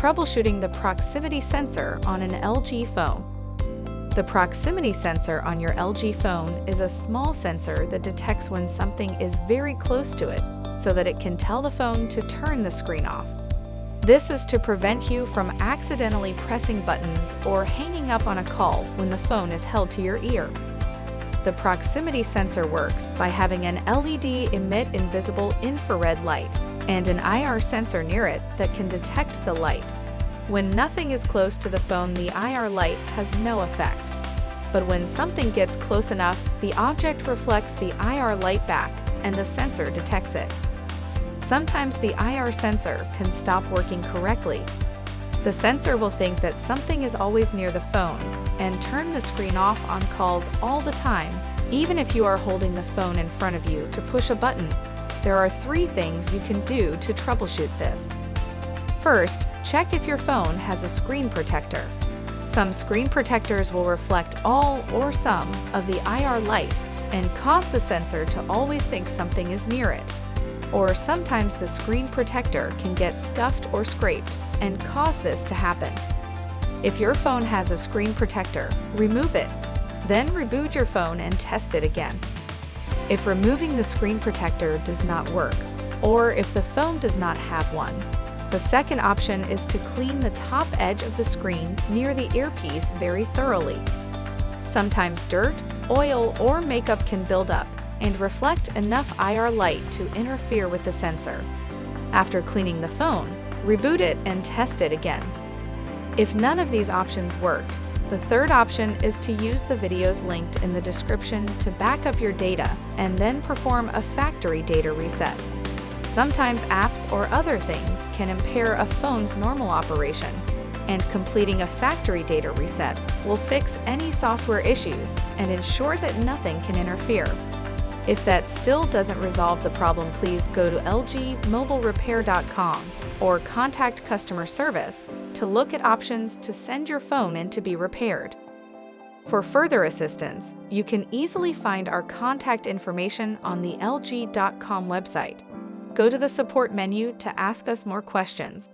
Troubleshooting the proximity sensor on an LG phone. The proximity sensor on your LG phone is a small sensor that detects when something is very close to it so that it can tell the phone to turn the screen off. This is to prevent you from accidentally pressing buttons or hanging up on a call when the phone is held to your ear. The proximity sensor works by having an LED emit invisible infrared light and an IR sensor near it that can detect the light. When nothing is close to the phone, the IR light has no effect. But when something gets close enough, the object reflects the IR light back and the sensor detects it. Sometimes the IR sensor can stop working correctly. The sensor will think that something is always near the phone and turn the screen off on calls all the time, even if you are holding the phone in front of you to push a button. There are 3 things you can do to troubleshoot this. First, check if your phone has a screen protector. Some screen protectors will reflect all or some of the IR light and cause the sensor to always think something is near it. Or sometimes the screen protector can get scuffed or scraped and cause this to happen. If your phone has a screen protector, remove it. Then reboot your phone and test it again. If removing the screen protector does not work, or if the phone does not have one, the second option is to clean the top edge of the screen near the earpiece very thoroughly. Sometimes dirt, oil, or makeup can build up and reflect enough IR light to interfere with the sensor. After cleaning the phone, reboot it and test it again. If none of these options worked, the third option is to use the videos linked in the description to back up your data and then perform a factory data reset. Sometimes apps or other things can impair a phone's normal operation, and completing a factory data reset will fix any software issues and ensure that nothing can interfere. If that still doesn't resolve the problem, please go to lgmobilerepair.com or contact customer service to look at options to send your phone in to be repaired. For further assistance, you can easily find our contact information on the lg.com website. Go to the support menu to ask us more questions.